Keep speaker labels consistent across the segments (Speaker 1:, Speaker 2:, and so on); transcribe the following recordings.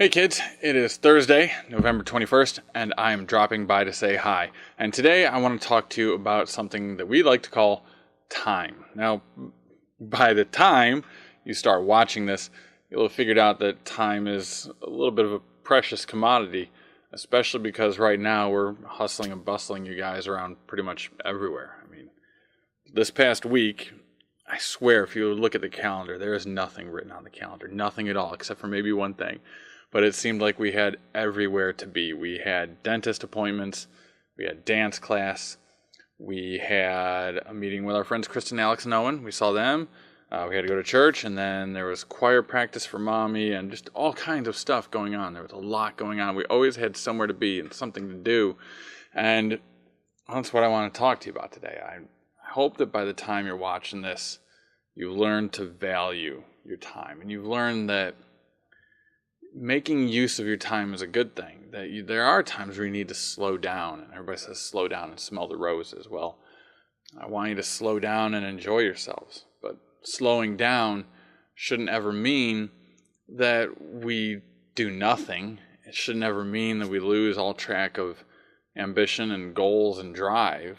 Speaker 1: Hey kids, it is Thursday, November 21st, and I am dropping by to say hi. And today I want to talk to you about something that we like to call time. Now, by the time you start watching this, you'll have figured out that time is a little bit of a precious commodity, especially because right now we're hustling and bustling you guys around pretty much everywhere. I mean, this past week, I swear if you look at the calendar, there is nothing written on the calendar, nothing at all, except for maybe one thing. But it seemed like we had everywhere to be. We had dentist appointments, we had dance class, we had a meeting with our friends Kristen, Alex, and Owen. We saw them. We had to go to church, and then there was choir practice for Mommy, and just all kinds of stuff going on. There was a lot going on. We always had somewhere to be and something to do. And that's what I want to talk to you about today. I hope that by the time you're watching this, you've learned to value your time, and you've learned that making use of your time is a good thing. That there are times where you need to slow down, and everybody says slow down and smell the roses. Well, I want you to slow down and enjoy yourselves. But slowing down shouldn't ever mean that we do nothing. It shouldn't ever mean that we lose all track of ambition and goals and drive.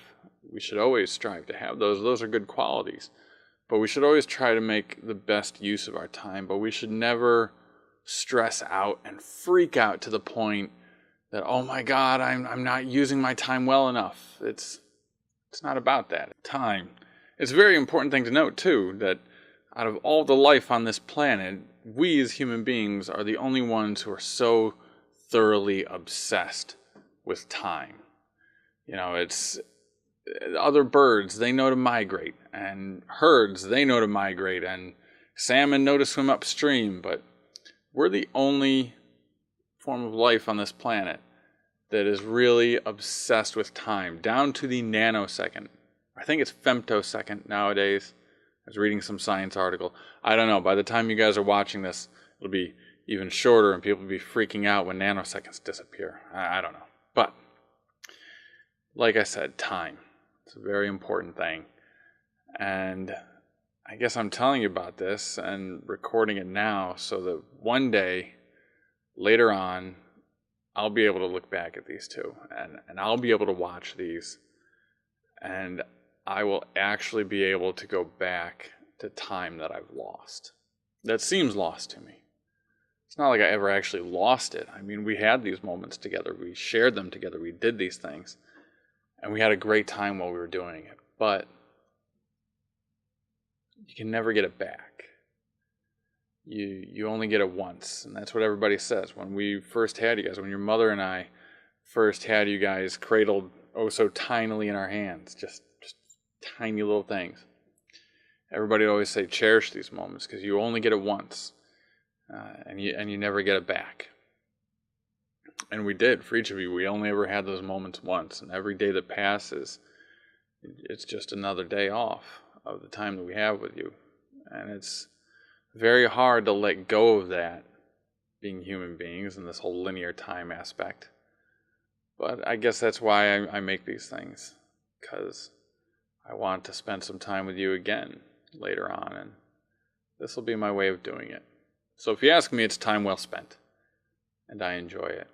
Speaker 1: We should always strive to have those. Those are good qualities. But we should always try to make the best use of our time. But we should never stress out and freak out to the point that, oh my God, I'm not using my time well enough. It's not about that. Time. It's a very important thing to note too, that out of all the life on this planet, we as human beings are the only ones who are so thoroughly obsessed with time. You know, it's other birds, they know to migrate, and herds, they know to migrate, and salmon know to swim upstream, but we're the only form of life on this planet that is really obsessed with time, down to the nanosecond. I think it's femtosecond nowadays. I was reading some science article. I don't know. By the time you guys are watching this, it'll be even shorter, and people will be freaking out when nanoseconds disappear. I don't know. But, like I said, time. It's a very important thing. And I guess I'm telling you about this and recording it now so that one day, later on, I'll be able to look back at these two, and I'll be able to watch these, and I will actually be able to go back to time that I've lost. That seems lost to me. It's not like I ever actually lost it. I mean, we had these moments together. We shared them together. We did these things, and we had a great time while we were doing it. But you can never get it back. You only get it once, and that's what everybody says. When we first had you guys, when your mother and I first had you guys cradled oh so tinily in our hands, just tiny little things. Everybody would always say cherish these moments because you only get it once, and you never get it back. And we did for each of you. We only ever had those moments once, and every day that passes, it's just another day off of the time that we have with you. And it's very hard to let go of that, being human beings and this whole linear time aspect. But I guess that's why I make these things, because I want to spend some time with you again later on, and this will be my way of doing it. So if you ask me, it's time well spent, and I enjoy it.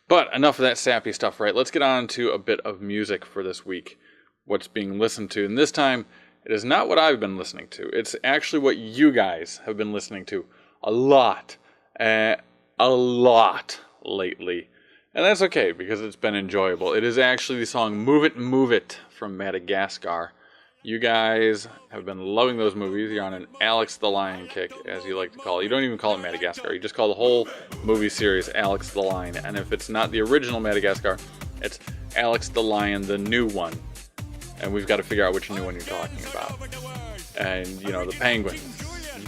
Speaker 1: But enough of that sappy stuff, right? Let's get on to a bit of music for this week. What's being listened to. And this time, it is not what I've been listening to. It's actually what you guys have been listening to a lot lately. And that's okay, because it's been enjoyable. It is actually the song Move It from Madagascar. You guys have been loving those movies. You're on an Alex the Lion kick, as you like to call it. You don't even call it Madagascar. You just call the whole movie series Alex the Lion. And if it's not the original Madagascar, it's Alex the Lion, the new one. And we've got to figure out which new one you're talking about. And, you know, the penguins.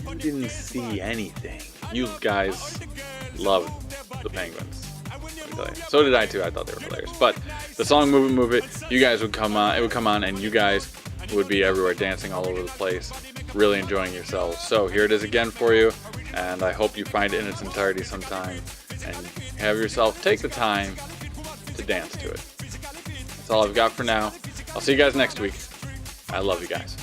Speaker 1: You didn't see anything. You guys loved the penguins. So did I too. I thought they were hilarious. But the song Move It, you guys would come on. It would come on, and you guys would be everywhere, dancing all over the place, really enjoying yourselves. So here it is again for you, and I hope you find it in its entirety sometime, and have yourself take the time to dance to it. That's all I've got for now. I'll see you guys next week. I love you guys.